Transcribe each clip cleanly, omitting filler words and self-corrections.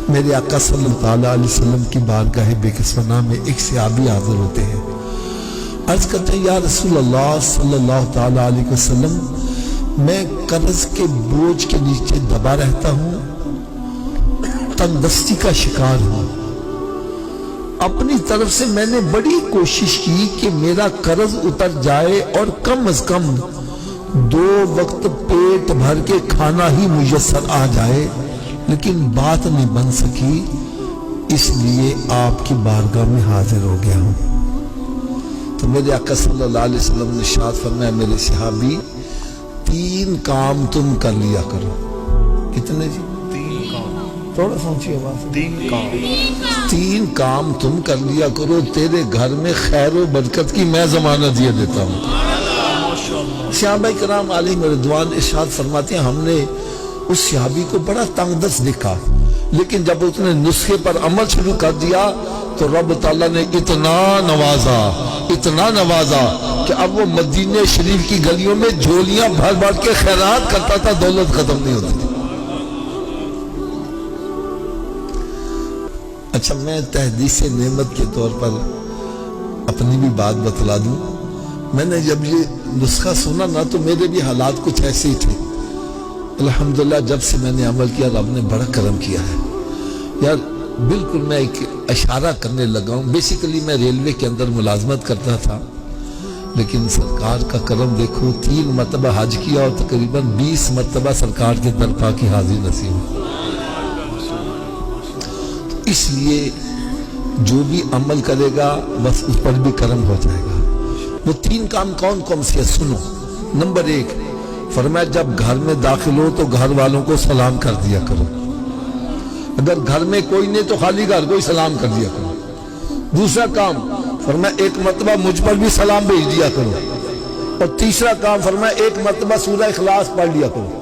میرے آقا صلی اللہ علیہ وسلم کی بارگاہ بے کسونا میں ایک صحابی حاضر ہوتے ہیں، عرض کرتے ہیں یا رسول اللہ صلی اللہ تعالی علیہ وسلم، میں قرض کے بوجھ کے نیچے دبا رہتا ہوں، تنگدستی کا شکار ہوں، اپنی طرف سے میں نے بڑی کوشش کی کہ میرا قرض اتر جائے اور کم از کم 2 وقت پیٹ بھر کے کھانا ہی میسر آ جائے، لیکن بات نہیں بن سکی، اس لیے آپ کی بارگاہ میں حاضر ہو گیا ہوں۔ تو میرے آقا صلی اللہ علیہ وسلم نے ارشاد فرمایا میرے صحابی 3 کام تم کر لیا کرو۔ کتنے جی؟ 3 کام۔ تھوڑا سوچیے بات۔ 3 کام تم کر لیا کرو، تیرے گھر میں خیر و برکت کی میں ضمانت یہ دیتا ہوں۔ صحابہ کرام علیہ رضوان ارشاد فرماتے ہیں ہم نے اس صحابی کو بڑا تنگ دست دیکھا، لیکن جب اس نے نسخے پر عمل شروع کر دیا تو رب تعالیٰ نے اتنا نوازا کہ اب وہ مدینہ شریف کی گلیوں میں جھولیاں بھر بھر کے خیرات کرتا تھا، دولت ختم نہیں ہوتی تھی۔ اچھا، میں تحدیث نعمت کے طور پر اپنی بھی بات بتلا دوں، میں نے جب یہ نسخہ سنا نا تو میرے بھی حالات کچھ ایسے ہی تھے۔ الحمدللہ جب سے میں نے عمل کیا رب نے بڑا کرم کیا ہے یار۔ بالکل میں ایک اشارہ کرنے لگا ہوں، بیسیکلی میں ریلوے کے اندر ملازمت کرتا تھا، لیکن سرکار کا کرم دیکھو، 3 مرتبہ حج کیا اور تقریباً 20 مرتبہ سرکار کے درپا کی حاضری نصیب۔ اس لیے جو بھی عمل کرے گا بس اس پر بھی کرم ہو جائے گا۔ وہ 3 کام کون کون سے سنو۔ نمبر 1 فرمایا جب گھر میں داخل ہو تو گھر والوں کو سلام کر دیا کرو، اگر گھر میں کوئی نہیں تو خالی گھر کو ہی سلام کر دیا کرو۔ دوسرا کام فرمایا 1 مرتبہ مجھ پر بھی سلام بھیج دیا کرو، اور تیسرا کام فرمایا 1 مرتبہ سورہ اخلاص پڑھ لیا کرو۔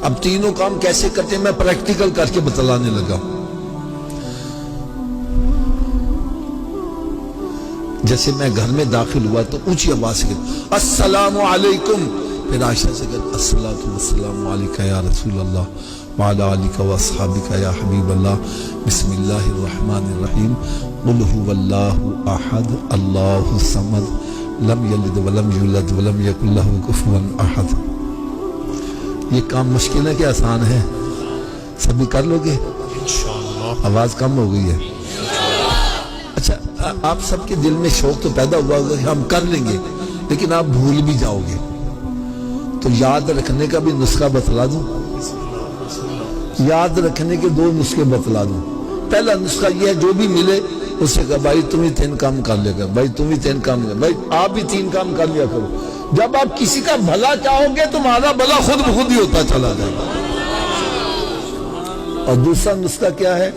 اب تینوں کام کیسے کرتے ہیں میں پریکٹیکل کر کے بتلانے لگا۔ جیسے میں گھر میں داخل ہوا تو اونچی آواز سے کہتا السلام علیکم، پھر عائشہ سے کہتا الصلاۃ والسلام علیک یا رسول اللہ وعلی آلک و اصحابک یا حبیب اللہ، بسم اللہ الرحمن الرحیم، قل هو اللہ احد اللہ الصمد لم یلد ولم یولد ولم یکن لہ کفوا احد۔ یہ کام مشکل ہے کہ آسان ہے؟ سبھی کر لو گے؟ انشاءاللہ۔ آواز کم ہو گئی ہے۔ اچھا، آپ سب کے دل میں شوق تو پیدا ہوا ہوگا کہ ہم کر لیں گے، لیکن آپ بھول بھی جاؤ گے، تو یاد رکھنے کا بھی نسخہ بتلا دوں۔ یاد رکھنے کے 2 نسخے بتلا دوں۔ پہلا نسخہ یہ ہے جو بھی ملے اس سے کہا بھائی تم ہی 3 کام کر لے گا، بھائی تم ہی 3 کام کر، بھائی آپ بھی 3 کام کر لیا کرو۔ جب آپ کسی کا بھلا چاہو گے تمہارا بھلا خود بخود ہی ہوتا چلا جائے گا۔ اور دوسرا نسخہ کیا ہے؟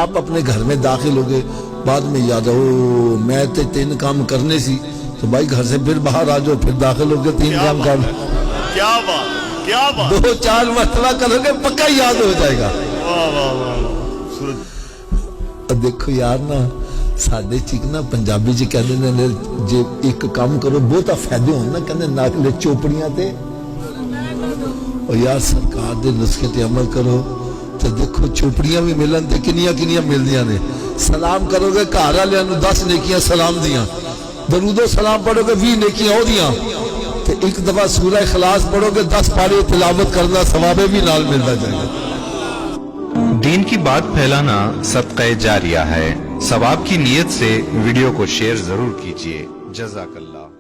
آپ اپنے گھر میں داخل ہو گئے، بعد میں یاد ہو میں 3 کام کرنے سی، تو بھائی گھر سے پھر باہر آ جاؤ، پھر داخل ہو گئے 3 کام کر لو۔ کیا بات 2-4 مرتبہ کرو گے پکا یاد ہو جائے گا۔ دیکھو یار نا ساڈے چیک نا پنجابی جی کہندے نے جے ایک کام کرو بہت فائدے ہون نا، کہندے ناکلے چوپڑیاں تے، اور یار سرکار دے نسخے تے عمل کرو تو دیکھو چوپڑیاں بھی ملن تے کنیاں ملدیاں نے۔ سلام کرو گے گھر والےاں نوں 10 نیکیاں سلام دیاں، درود و سلام پڑھو گے 20 نیکیاں ہو دیاں، تے ایک دفعہ سورہ اخلاص پڑھو گے 10 پارے تلاوت کرنا ثواب بھی نال ملتا جائے گا۔ دین کی بات پھیلانا صدقہ جاریہ ہے، ثواب کی نیت سے ویڈیو کو شیئر ضرور کیجیے۔ جزاک اللہ۔